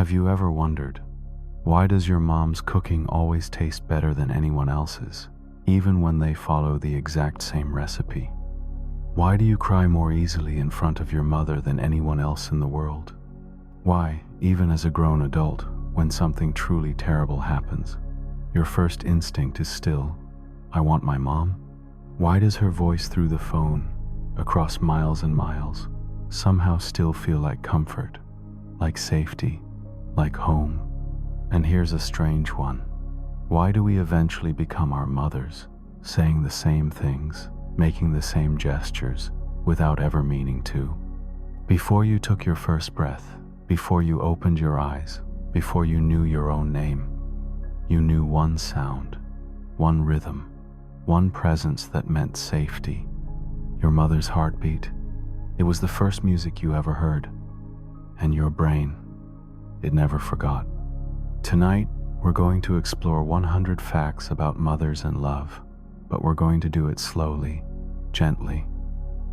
Have you ever wondered, why does your mom's cooking always taste better than anyone else's, even when they follow the exact same recipe? Why do you cry more easily in front of your mother than anyone else in the world? Why, even as a grown adult, when something truly terrible happens, your first instinct is still, I want my mom? Why does her voice through the phone, across miles and miles, somehow still feel like comfort, like safety, like home? And here's a strange one. Why do we eventually become our mothers, saying the same things, making the same gestures, without ever meaning to? Before you took your first breath, before you opened your eyes, before you knew your own name, you knew one sound, one rhythm, one presence that meant safety. Your mother's heartbeat. It was the first music you ever heard. And your brain, it never forgot. Tonight, we're going to explore 100 facts about mothers and love, but we're going to do it slowly, gently,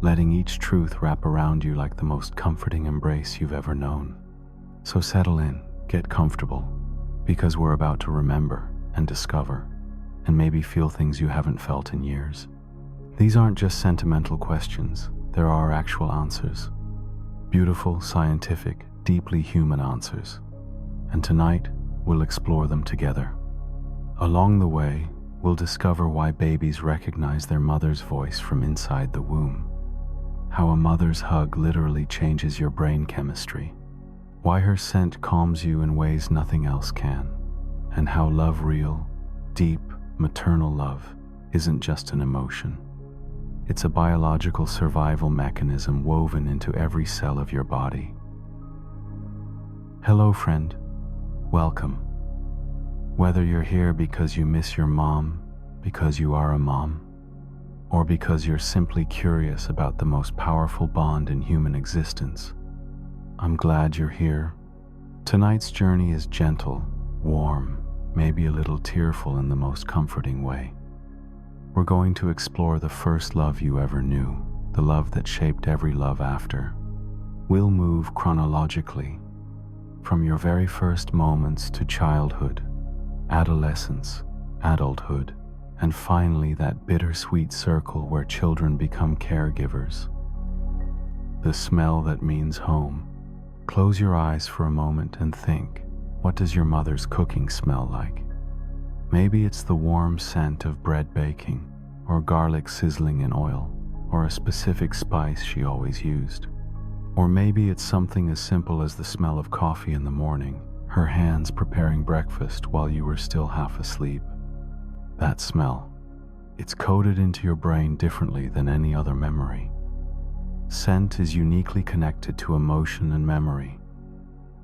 letting each truth wrap around you like the most comforting embrace you've ever known. So settle in, get comfortable, because we're about to remember and discover, and maybe feel things you haven't felt in years. These aren't just sentimental questions, there are actual answers. Beautiful, scientific, deeply human answers. And tonight, we'll explore them together. Along the way, we'll discover why babies recognize their mother's voice from inside the womb, how a mother's hug literally changes your brain chemistry, why her scent calms you in ways nothing else can, and how love, real, deep, maternal love, isn't just an emotion. It's a biological survival mechanism woven into every cell of your body. Hello, friend. Welcome. Whether you're here because you miss your mom, because you are a mom, or because you're simply curious about the most powerful bond in human existence, I'm glad you're here. Tonight's journey is gentle, warm, maybe a little tearful in the most comforting way. We're going to explore the first love you ever knew, the love that shaped every love after. We'll move chronologically, from your very first moments to childhood, adolescence, adulthood, and finally that bittersweet circle where children become caregivers. The smell that means home. Close your eyes for a moment and think, what does your mother's cooking smell like? Maybe it's the warm scent of bread baking, or garlic sizzling in oil, or a specific spice she always used. Or maybe it's something as simple as the smell of coffee in the morning, her hands preparing breakfast while you were still half asleep. That smell, it's coded into your brain differently than any other memory. Scent is uniquely connected to emotion and memory.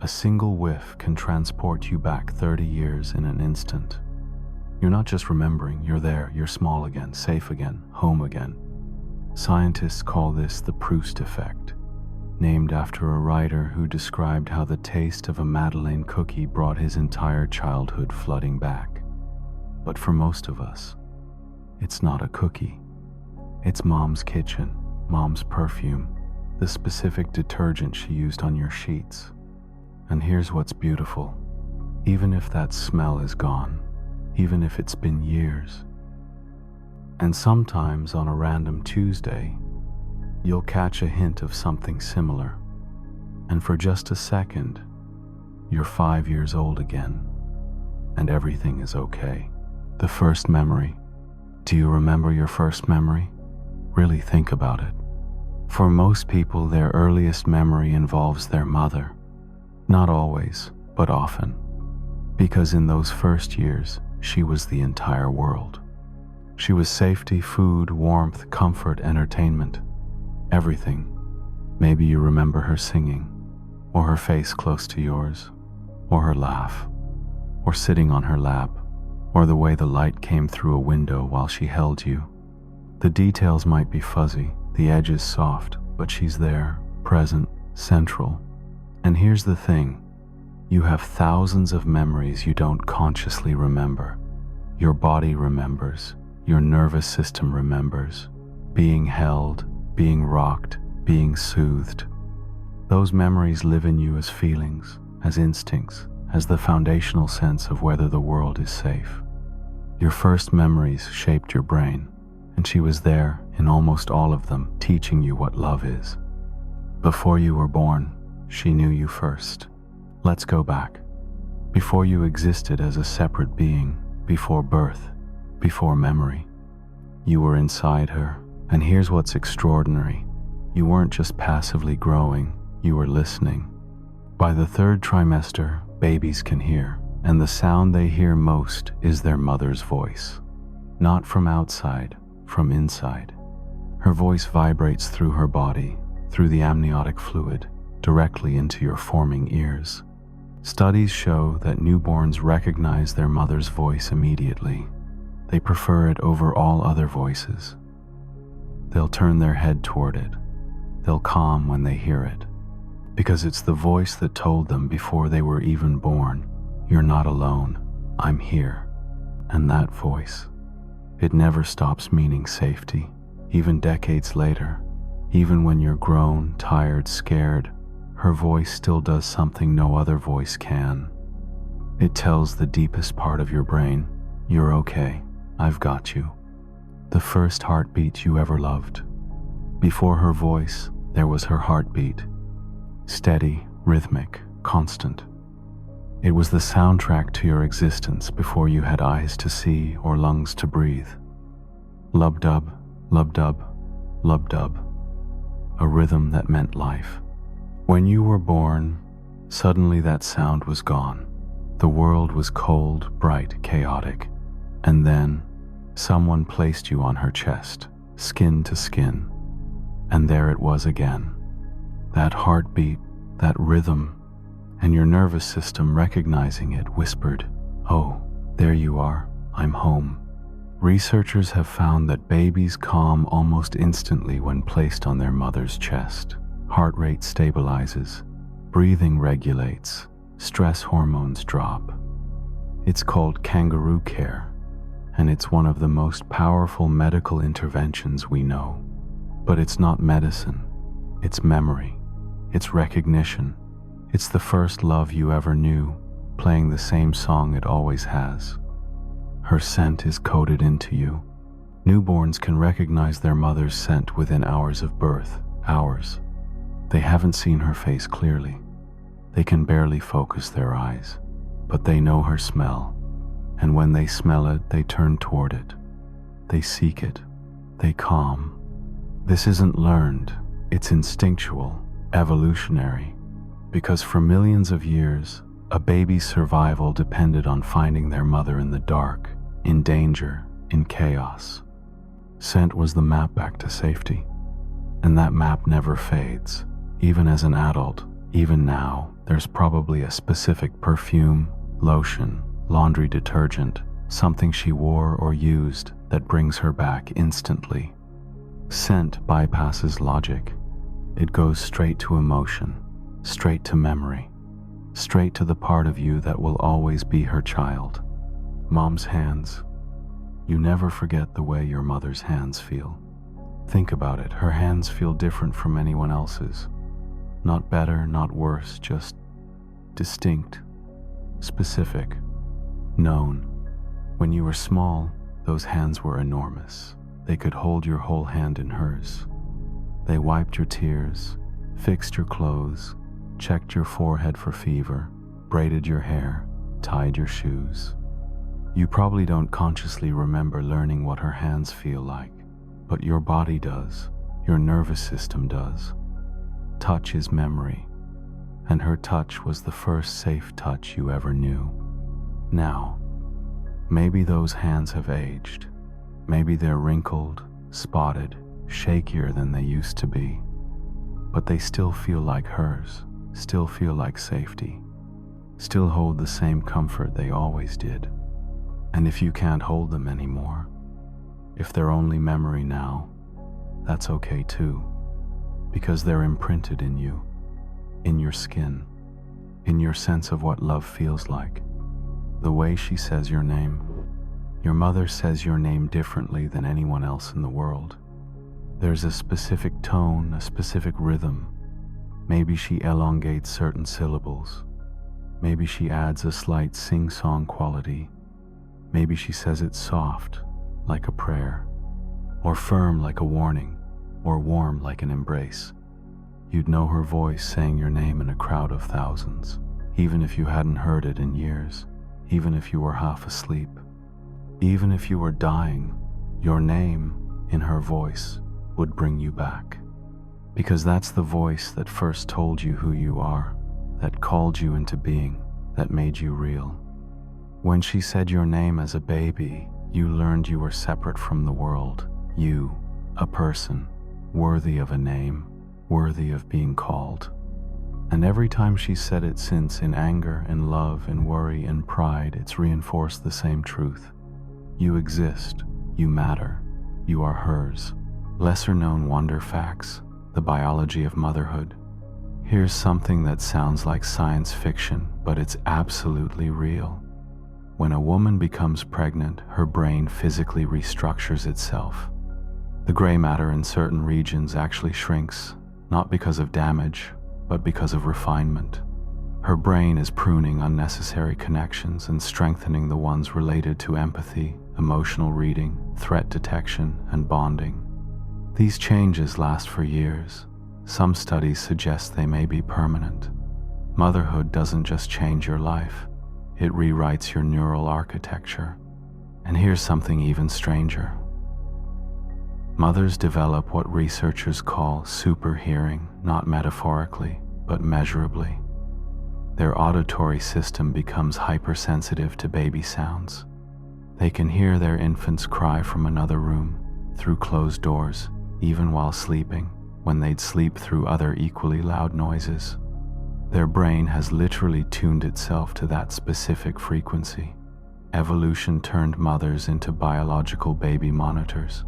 A single whiff can transport you back 30 years in an instant. You're not just remembering, you're there, you're small again, safe again, home again. Scientists call this the Proust effect, named after a writer who described how the taste of a Madeleine cookie brought his entire childhood flooding back. But for most of us, it's not a cookie. It's mom's kitchen, mom's perfume, the specific detergent she used on your sheets. And here's what's beautiful. Even if that smell is gone, even if it's been years, and sometimes on a random Tuesday, you'll catch a hint of something similar. And for just a second, you're 5 years old again, and everything is okay. The first memory. Do you remember your first memory? Really think about it. For most people, their earliest memory involves their mother. Not always, but often. Because in those first years, she was the entire world. She was safety, food, warmth, comfort, entertainment. Everything. Maybe you remember her singing, or her face close to yours, or her laugh, or sitting on her lap, or the way the light came through a window while she held you. The details might be fuzzy, the edges soft, but she's there, present, central. And here's the thing. You have thousands of memories you don't consciously remember. Your body remembers. Your nervous system remembers. Being held, being rocked, being soothed. Those memories live in you as feelings, as instincts, as the foundational sense of whether the world is safe. Your first memories shaped your brain, and she was there in almost all of them, teaching you what love is. Before you were born, she knew you first. Let's go back. Before you existed as a separate being, before birth, before memory, you were inside her. And here's what's extraordinary. You weren't just passively growing, you were listening. By the third trimester, babies can hear, and the sound they hear most is their mother's voice. Not from outside, from inside. Her voice vibrates through her body, through the amniotic fluid, directly into your forming ears. Studies show that newborns recognize their mother's voice immediately. They prefer it over all other voices. They'll turn their head toward it. They'll calm when they hear it, because it's the voice that told them before they were even born, "You're not alone, I'm here." And that voice, it never stops meaning safety, even decades later. Even when you're grown, tired, scared, her voice still does something no other voice can. It tells the deepest part of your brain, "You're okay, I've got you." The first heartbeat you ever loved. Before her voice, there was her heartbeat. Steady, rhythmic, constant. It was the soundtrack to your existence before you had eyes to see or lungs to breathe. Lub-dub, lub-dub, lub-dub. A rhythm that meant life. When you were born, suddenly that sound was gone. The world was cold, bright, chaotic. And then, someone placed you on her chest, skin to skin. And there it was again. That heartbeat, that rhythm, and your nervous system recognizing it whispered, "Oh, there you are, I'm home." Researchers have found that babies calm almost instantly when placed on their mother's chest. Heart rate stabilizes, breathing regulates, stress hormones drop. It's called kangaroo care, and it's one of the most powerful medical interventions we know. But it's not medicine, it's memory, it's recognition. It's the first love you ever knew, playing the same song it always has. Her scent is coded into you. Newborns can recognize their mother's scent within hours of birth, hours. They haven't seen her face clearly. They can barely focus their eyes, but they know her smell. And when they smell it, they turn toward it. They seek it. They calm. This isn't learned. It's instinctual, evolutionary. Because for millions of years, a baby's survival depended on finding their mother in the dark, in danger, in chaos. Scent was the map back to safety. And that map never fades. Even as an adult, even now, there's probably a specific perfume, lotion, laundry detergent, something she wore or used that brings her back instantly. Scent bypasses logic. It goes straight to emotion, straight to memory, straight to the part of you that will always be her child. Mom's hands. You never forget the way your mother's hands feel. Think about it. Her hands feel different from anyone else's. Not better, not worse, just distinct, specific, known. When you were small, those hands were enormous. They could hold your whole hand in hers. They wiped your tears, fixed your clothes, checked your forehead for fever, braided your hair, tied your shoes. You probably don't consciously remember learning what her hands feel like, but your body does, your nervous system does. Touch is memory, and her touch was the first safe touch you ever knew. Now, maybe those hands have aged. Maybe they're wrinkled, spotted, shakier than they used to be. But they still feel like hers, still feel like safety, still hold the same comfort they always did. And if you can't hold them anymore, if they're only memory now, that's okay too, because they're imprinted in you, in your skin, in your sense of what love feels like. The way she says your name. Your mother says your name differently than anyone else in the world. There's a specific tone, a specific rhythm. Maybe she elongates certain syllables. Maybe she adds a slight sing-song quality. Maybe she says it soft, like a prayer, or firm like a warning, or warm like an embrace. You'd know her voice saying your name in a crowd of thousands, even if you hadn't heard it in years, even if you were half asleep, even if you were dying. Your name, in her voice, would bring you back. Because that's the voice that first told you who you are, that called you into being, that made you real. When she said your name as a baby, you learned you were separate from the world. You, a person, worthy of a name, worthy of being called. And every time she said it since, in anger, in love, in worry, in pride, it's reinforced the same truth. You exist, you matter, you are hers. Lesser known wonder facts, the biology of motherhood. Here's something that sounds like science fiction, but it's absolutely real. When a woman becomes pregnant, her brain physically restructures itself. The gray matter in certain regions actually shrinks, not because of damage, but because of refinement. Her brain is pruning unnecessary connections and strengthening the ones related to empathy, emotional reading, threat detection, and bonding. These changes last for years. Some studies suggest they may be permanent. Motherhood doesn't just change your life, it rewrites your neural architecture. And here's something even stranger. Mothers develop what researchers call super hearing, not metaphorically, but measurably. Their auditory system becomes hypersensitive to baby sounds. They can hear their infants cry from another room, through closed doors, even while sleeping, when they'd sleep through other equally loud noises. Their brain has literally tuned itself to that specific frequency. Evolution turned mothers into biological baby monitors.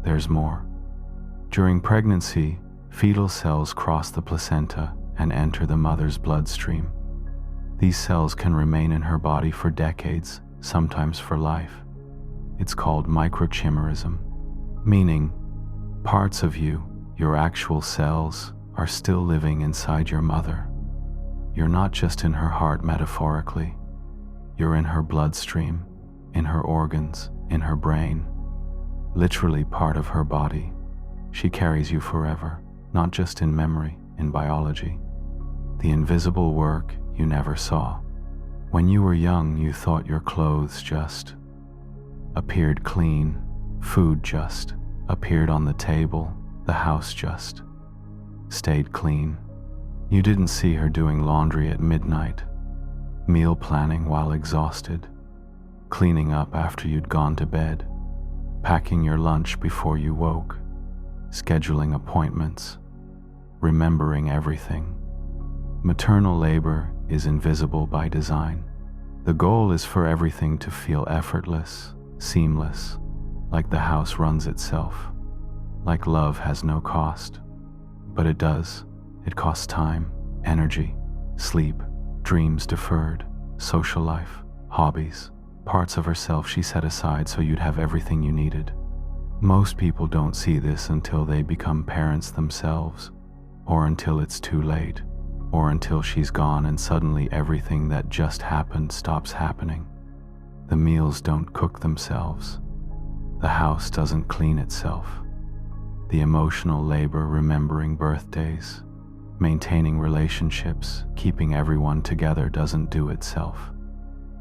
There's more. During pregnancy, fetal cells cross the placenta and enter the mother's bloodstream. These cells can remain in her body for decades, sometimes for life. It's called microchimerism, meaning parts of you, your actual cells, are still living inside your mother. You're not just in her heart metaphorically. You're in her bloodstream, in her organs, in her brain, literally part of her body. She carries you forever, not just in memory, in biology. The invisible work you never saw. When you were young, you thought your clothes just appeared clean, food just appeared on the table, the house just stayed clean. You didn't see her doing laundry at midnight, meal planning while exhausted, cleaning up after you'd gone to bed, packing your lunch before you woke, scheduling appointments, remembering everything. Maternal labor is invisible by design. The goal is for everything to feel effortless, seamless, like the house runs itself, like love has no cost. But it does. It costs time, energy, sleep, dreams deferred, social life, hobbies, parts of herself she set aside so you'd have everything you needed. Most people don't see this until they become parents themselves, or until it's too late, or until she's gone and suddenly everything that just happened stops happening. The meals don't cook themselves. The house doesn't clean itself. The emotional labor remembering birthdays, maintaining relationships, keeping everyone together doesn't do itself.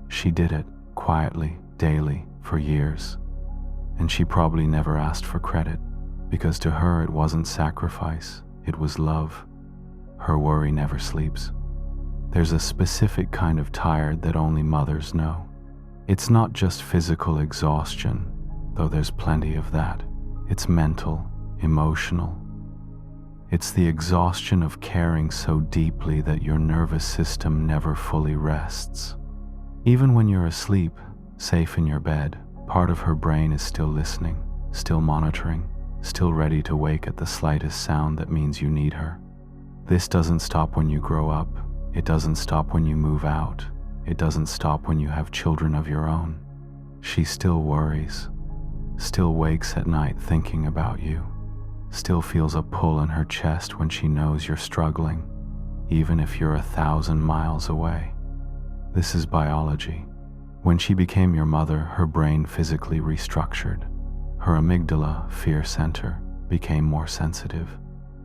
She did it quietly, daily, for years. And she probably never asked for credit, because to her it wasn't sacrifice, it was love. Her worry never sleeps. There's a specific kind of tired that only mothers know. It's not just physical exhaustion, though there's plenty of that. It's mental, emotional. It's the exhaustion of caring so deeply that your nervous system never fully rests. Even when you're asleep, safe in your bed, part of her brain is still listening, still monitoring, still ready to wake at the slightest sound that means you need her. This doesn't stop when you grow up. It doesn't stop when you move out. It doesn't stop when you have children of your own. She still worries, still wakes at night thinking about you, still feels a pull in her chest when she knows you're struggling, even if you're 1,000 miles away. This is biology. When she became your mother, her brain physically restructured. Her amygdala, fear center, became more sensitive.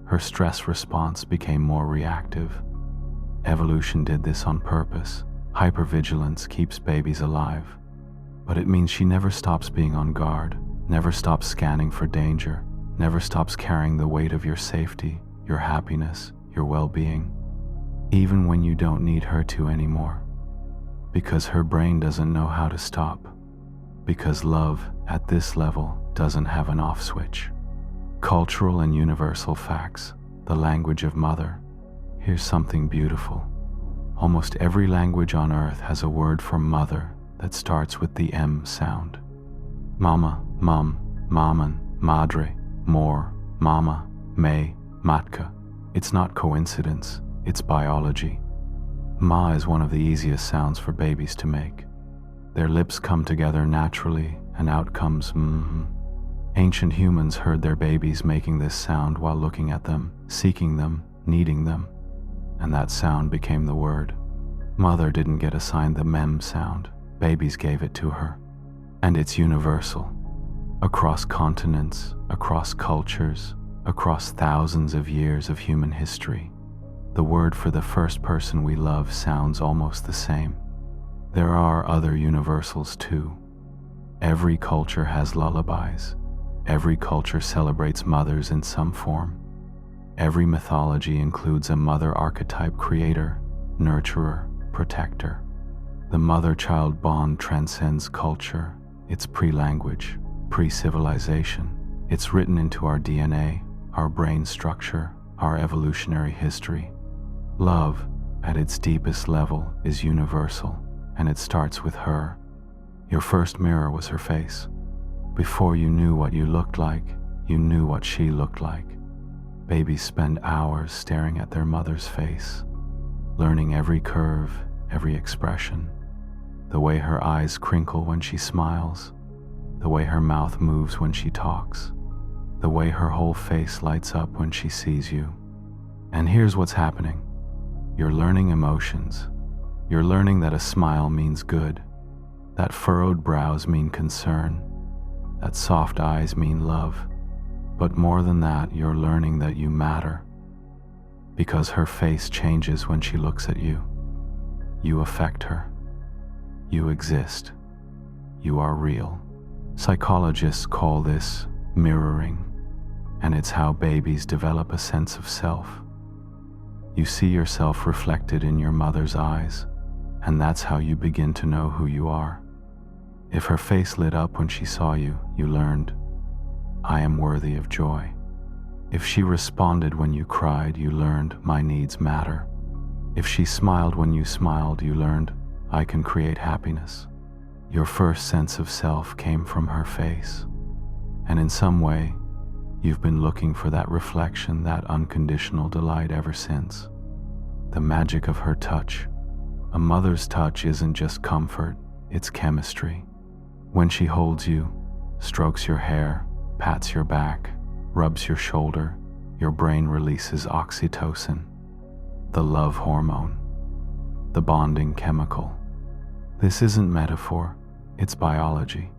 Her stress response became more reactive. Evolution did this on purpose. Hypervigilance keeps babies alive. But it means she never stops being on guard, never stops scanning for danger, never stops carrying the weight of your safety, your happiness, your well-being, even when you don't need her to anymore. Because her brain doesn't know how to stop. Because love, at this level, doesn't have an off switch. Cultural and universal facts, the language of mother. Here's something beautiful. Almost every language on earth has a word for mother that starts with the M sound. Mama, mum, maman, madre, more, mama, may, matka. It's not coincidence, it's biology. Ma is one of the easiest sounds for babies to make. Their lips come together naturally, and out comes mm. Ancient humans heard their babies making this sound while looking at them, seeking them, needing them, and that sound became the word. Mother didn't get assigned the mem sound, babies gave it to her. And it's universal. Across continents, across cultures, across thousands of years of human history, the word for the first person we love sounds almost the same. There are other universals too. Every culture has lullabies. Every culture celebrates mothers in some form. Every mythology includes a mother archetype creator, nurturer, protector. The mother-child bond transcends culture. It's pre-language, pre-civilization. It's written into our DNA, our brain structure, our evolutionary history. Love, at its deepest level, is universal, and it starts with her. Your first mirror was her face. Before you knew what you looked like, you knew what she looked like. Babies spend hours staring at their mother's face, learning every curve, every expression, the way her eyes crinkle when she smiles, the way her mouth moves when she talks, the way her whole face lights up when she sees you. And here's what's happening. You're learning emotions. You're learning that a smile means good, that furrowed brows mean concern, that soft eyes mean love. But more than that, you're learning that you matter. Because her face changes when she looks at you. You affect her. You exist. You are real. Psychologists call this mirroring, and it's how babies develop a sense of self. You see yourself reflected in your mother's eyes, and that's how you begin to know who you are. If her face lit up when she saw you, you learned, I am worthy of joy. If she responded when you cried, you learned, my needs matter. If she smiled when you smiled, you learned, I can create happiness. Your first sense of self came from her face. And in some way, you've been looking for that reflection, that unconditional delight ever since. The magic of her touch. A mother's touch isn't just comfort, it's chemistry. When she holds you, strokes your hair, pats your back, rubs your shoulder, your brain releases oxytocin, the love hormone, the bonding chemical. This isn't metaphor, it's biology.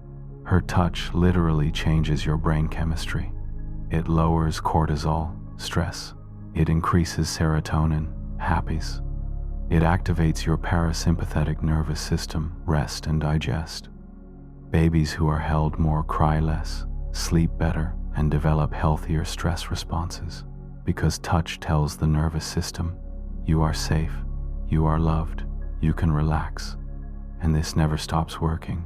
Her touch literally changes your brain chemistry. It lowers cortisol, stress. It increases serotonin, happies. It activates your parasympathetic nervous system, rest and digest. Babies who are held more cry less, sleep better, and develop healthier stress responses, because touch tells the nervous system, you are safe, you are loved, you can relax. And this never stops working.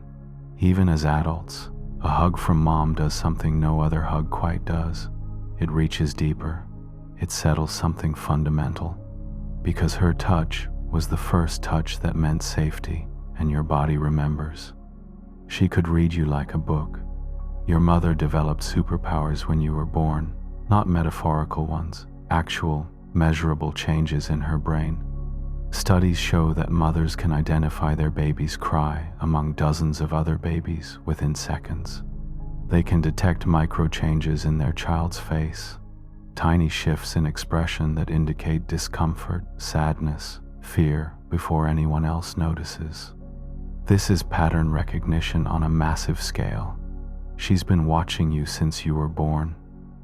Even as adults, a hug from mom does something no other hug quite does. It reaches deeper. It settles something fundamental. Because her touch was the first touch that meant safety, and your body remembers. She could read you like a book. Your mother developed superpowers when you were born, not metaphorical ones, actual, measurable changes in her brain. Studies show that mothers can identify their baby's cry among dozens of other babies within seconds. They can detect micro changes in their child's face, tiny shifts in expression that indicate discomfort, sadness, fear, before anyone else notices. This is pattern recognition on a massive scale. She's been watching you since you were born.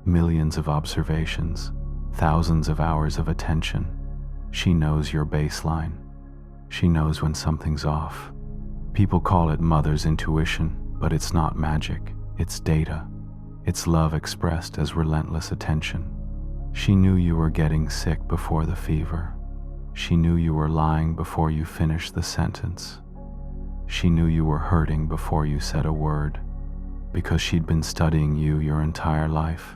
Millions of observations, thousands of hours of attention. She knows your baseline. She knows when something's off. People call it mother's intuition, but it's not magic. It's data. It's love expressed as relentless attention. She knew you were getting sick before the fever. She knew you were lying before you finished the sentence. She knew you were hurting before you said a word, because she'd been studying you your entire life,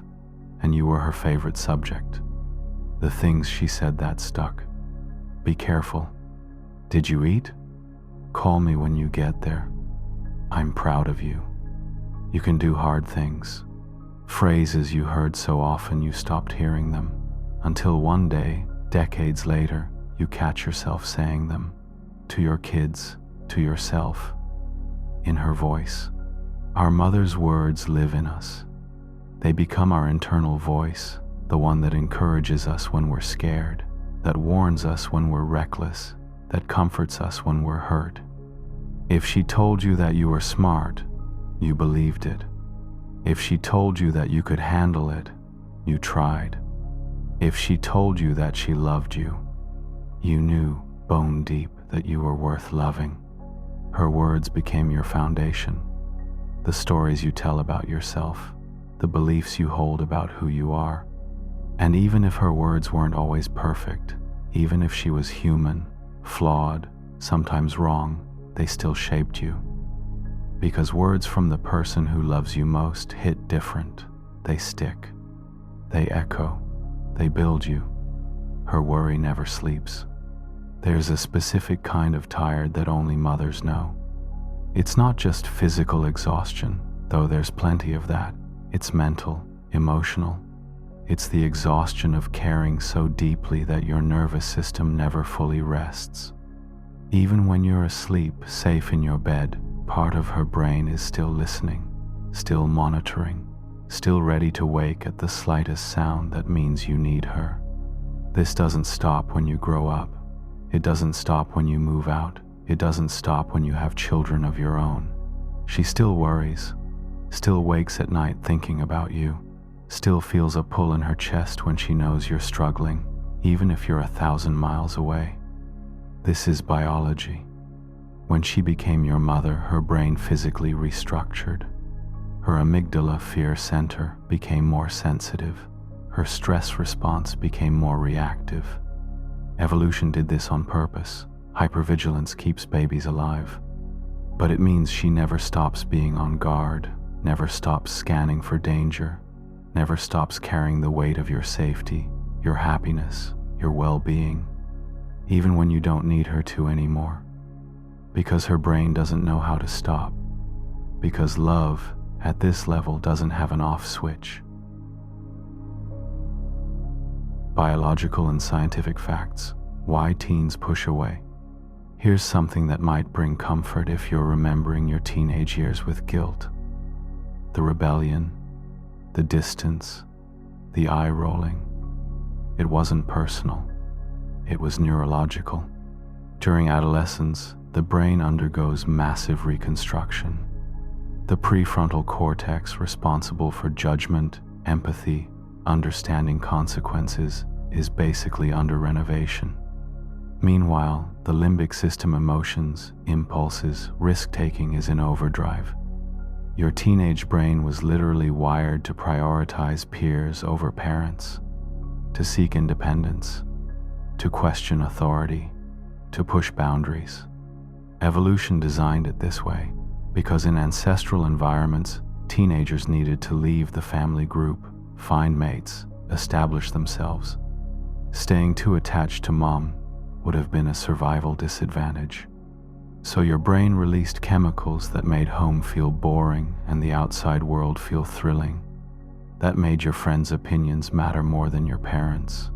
and you were her favorite subject. The things she said that stuck. Be careful. Did you eat? Call me when you get there. I'm proud of you. You can do hard things. Phrases you heard so often you stopped hearing them, until one day, decades later, you catch yourself saying them. To your kids, to yourself. In her voice. Our mother's words live in us. They become our internal voice, the one that encourages us when we're scared, that warns us when we're reckless, that comforts us when we're hurt. If she told you that you were smart, you believed it. If she told you that you could handle it, you tried. If she told you that she loved you, you knew, bone deep, that you were worth loving. Her words became your foundation. The stories you tell about yourself, the beliefs you hold about who you are. And even if her words weren't always perfect, even if she was human, flawed, sometimes wrong, they still shaped you. Because words from the person who loves you most hit different. They stick. They echo. They build you. Her worry never sleeps. There's a specific kind of tired that only mothers know. It's not just physical exhaustion, though there's plenty of that. It's mental, emotional. It's the exhaustion of caring so deeply that your nervous system never fully rests. Even when you're asleep, safe in your bed, part of her brain is still listening, still monitoring, still ready to wake at the slightest sound that means you need her. This doesn't stop when you grow up. It doesn't stop when you move out. It doesn't stop when you have children of your own. She still worries, still wakes at night thinking about you, still feels a pull in her chest when she knows you're struggling, even if you're 1,000 miles away. This is biology. When she became your mother, her brain physically restructured. Her amygdala fear center became more sensitive. Her stress response became more reactive. Evolution did this on purpose. Hypervigilance keeps babies alive. But it means she never stops being on guard, never stops scanning for danger, never stops carrying the weight of your safety, your happiness, your well-being, even when you don't need her to anymore. Because her brain doesn't know how to stop. Because love, at this level, doesn't have an off switch. Biological and scientific facts. Why teens push away. Here's something that might bring comfort if you're remembering your teenage years with guilt. The rebellion, the distance, the eye rolling. It wasn't personal. It was neurological. During adolescence, the brain undergoes massive reconstruction. The prefrontal cortex, responsible for judgment, empathy, understanding consequences, is basically under renovation. Meanwhile, the limbic system emotions, impulses, risk-taking is in overdrive. Your teenage brain was literally wired to prioritize peers over parents, to seek independence, to question authority, to push boundaries. Evolution designed it this way because in ancestral environments, teenagers needed to leave the family group, find mates, establish themselves. Staying too attached to mom would have been a survival disadvantage. So your brain released chemicals that made home feel boring and the outside world feel thrilling. That made your friends' opinions matter more than your parents'.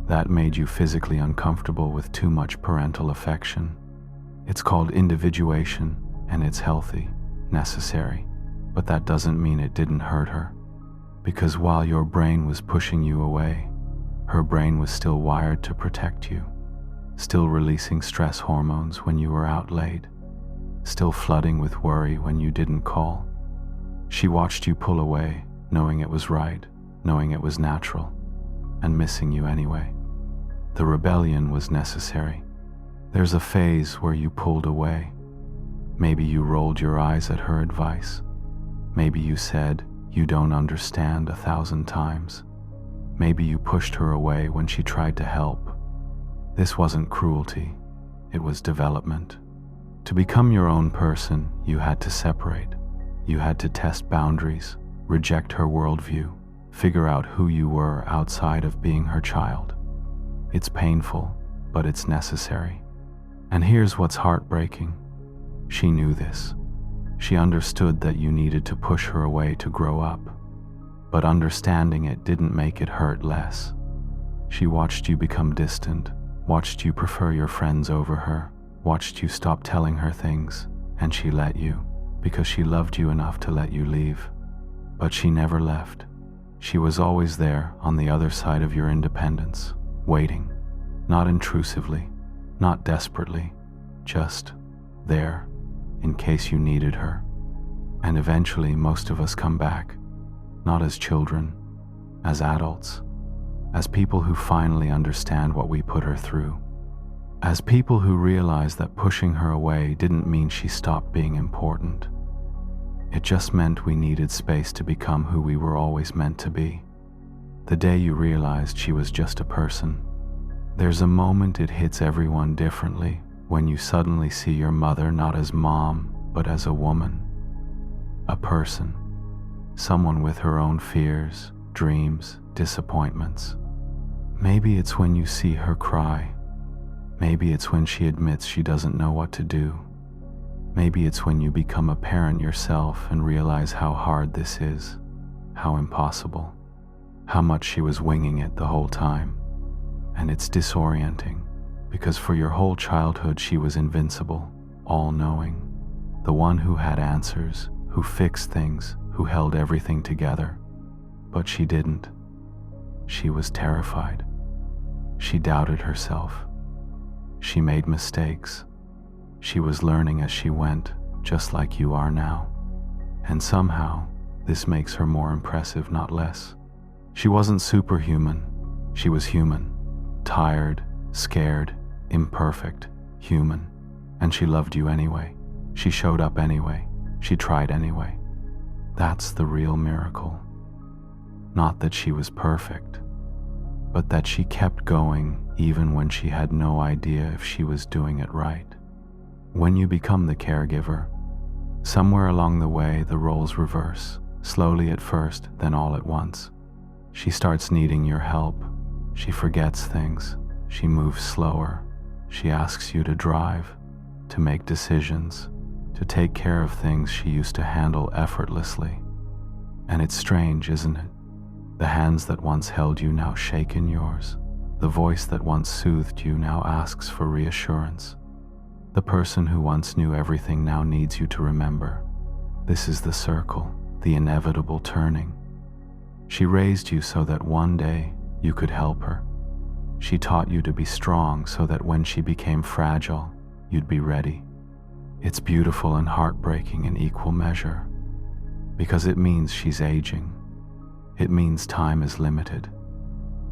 That made you physically uncomfortable with too much parental affection. It's called individuation, and it's healthy, necessary, but that doesn't mean it didn't hurt her. Because while your brain was pushing you away, her brain was still wired to protect you. still releasing stress hormones when you were out late, still flooding with worry when you didn't call. She watched you pull away, knowing it was right, knowing it was natural, and missing you anyway. The rebellion was necessary. There's a phase where you pulled away. Maybe you rolled your eyes at her advice. Maybe you said, "You don't understand," 1,000 times. Maybe you pushed her away when she tried to help. This wasn't cruelty, it was development. To become your own person, you had to separate. You had to test boundaries, reject her worldview, figure out who you were outside of being her child. It's painful, but it's necessary. And here's what's heartbreaking. She knew this. She understood that you needed to push her away to grow up. But understanding it didn't make it hurt less. She watched you become distant, watched you prefer your friends over her, watched you stop telling her things, and she let you, because she loved you enough to let you leave. But she never left. She was always there on the other side of your independence, waiting, not intrusively, not desperately, just there, in case you needed her. And eventually most of us come back, not as children, as adults, as people who finally understand what we put her through, as people who realize that pushing her away didn't mean she stopped being important. It just meant we needed space to become who we were always meant to be. The day you realized she was just a person. There's a moment it hits everyone differently when you suddenly see your mother not as mom, but as a woman. A person. Someone with her own fears, dreams, disappointments. Maybe it's when you see her cry. Maybe it's when she admits she doesn't know what to do. Maybe it's when you become a parent yourself and realize how hard this is, how impossible, how much she was winging it the whole time. And it's disorienting, because for your whole childhood she was invincible, all-knowing, the one who had answers, who fixed things, who held everything together. But she didn't. She was terrified. She doubted herself. She made mistakes. She was learning as she went, just like you are now. And somehow, this makes her more impressive, not less. She wasn't superhuman. She was human. Tired, scared, imperfect, human. And she loved you anyway. She showed up anyway. She tried anyway. That's the real miracle. Not that she was perfect, but that she kept going even when she had no idea if she was doing it right. When you become the caregiver, somewhere along the way the roles reverse, slowly at first, then all at once. She starts needing your help. She forgets things. She moves slower. She asks you to drive, to make decisions, to take care of things she used to handle effortlessly. And it's strange, isn't it? The hands that once held you now shake in yours. The voice that once soothed you now asks for reassurance. The person who once knew everything now needs you to remember. This is the circle, the inevitable turning. She raised you so that one day you could help her. She taught you to be strong so that when she became fragile, you'd be ready. It's beautiful and heartbreaking in equal measure, because it means she's aging. It means time is limited.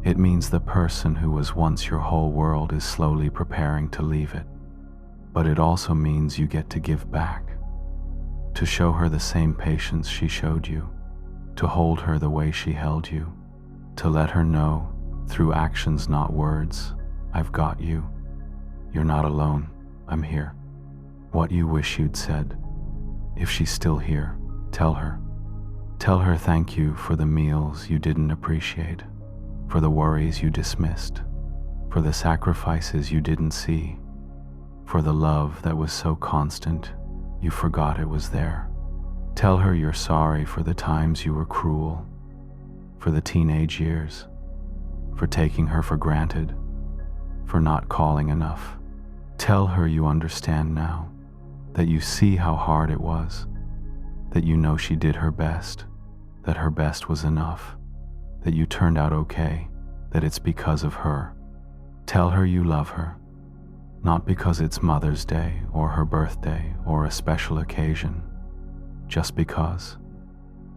It means the person who was once your whole world is slowly preparing to leave it. But it also means you get to give back, to show her the same patience she showed you, to hold her the way she held you, to let her know, through actions not words, I've got you. You're not alone. I'm here. What you wish you'd said. If she's still here, tell her. Tell her thank you for the meals you didn't appreciate, for the worries you dismissed, for the sacrifices you didn't see, for the love that was so constant you forgot it was there. Tell her you're sorry for the times you were cruel, for the teenage years, for taking her for granted, for not calling enough. Tell her you understand now, that you see how hard it was, that you know she did her best, that her best was enough, that you turned out okay, that it's because of her. Tell her you love her, not because it's Mother's Day or her birthday or a special occasion, just because,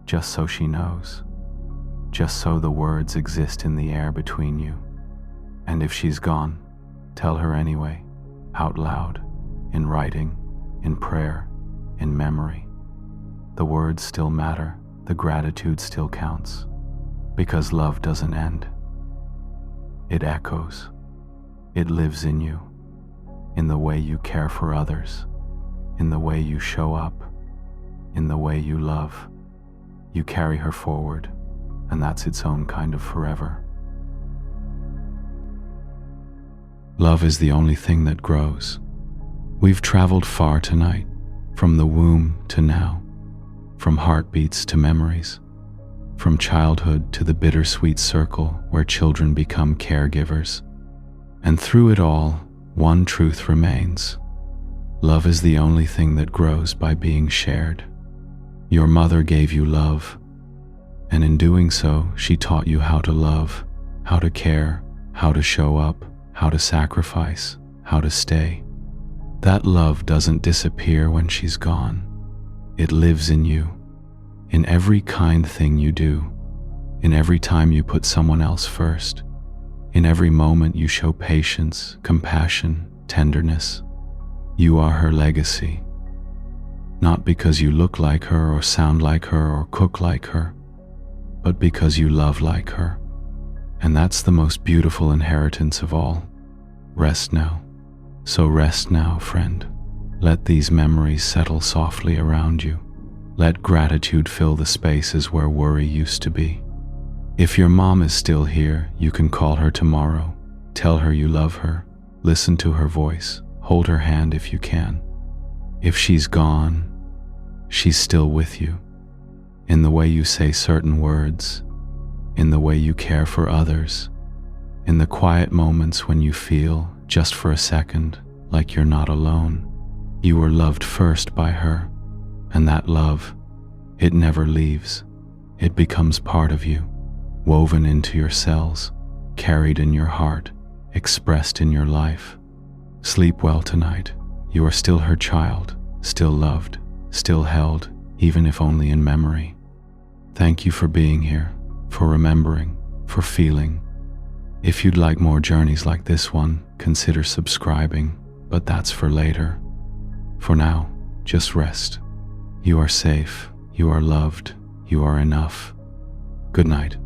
just so she knows, just so the words exist in the air between you. And if she's gone, tell her anyway, out loud, in writing, in prayer, in memory. The words still matter, the gratitude still counts, because love doesn't end. It echoes. It lives in you, in the way you care for others, in the way you show up, in the way you love. You carry her forward, and that's its own kind of forever. Love is the only thing that grows. We've traveled far tonight, from the womb to now, from heartbeats to memories, from childhood to the bittersweet circle where children become caregivers. And through it all, one truth remains. Love is the only thing that grows by being shared. Your mother gave you love, and in doing so, she taught you how to love, how to care, how to show up, how to sacrifice, how to stay. That love doesn't disappear when she's gone. It lives in you, in every kind thing you do, in every time you put someone else first, in every moment you show patience, compassion, tenderness. You are her legacy. Not because you look like her or sound like her or cook like her, but because you love like her. And that's the most beautiful inheritance of all. Rest now. So rest now, friend. Let these memories settle softly around you. Let gratitude fill the spaces where worry used to be. If your mom is still here, you can call her tomorrow. Tell her you love her. Listen to her voice. Hold her hand if you can. If she's gone, she's still with you. In the way you say certain words, in the way you care for others, in the quiet moments when you feel, just for a second, like you're not alone. You were loved first by her, and that love, it never leaves. It becomes part of you, woven into your cells, carried in your heart, expressed in your life. Sleep well tonight. You are still her child, still loved, still held, even if only in memory. Thank you for being here, for remembering, for feeling. If you'd like more journeys like this one, consider subscribing, but that's for later. For now, just rest. You are safe, you are loved, you are enough. Good night.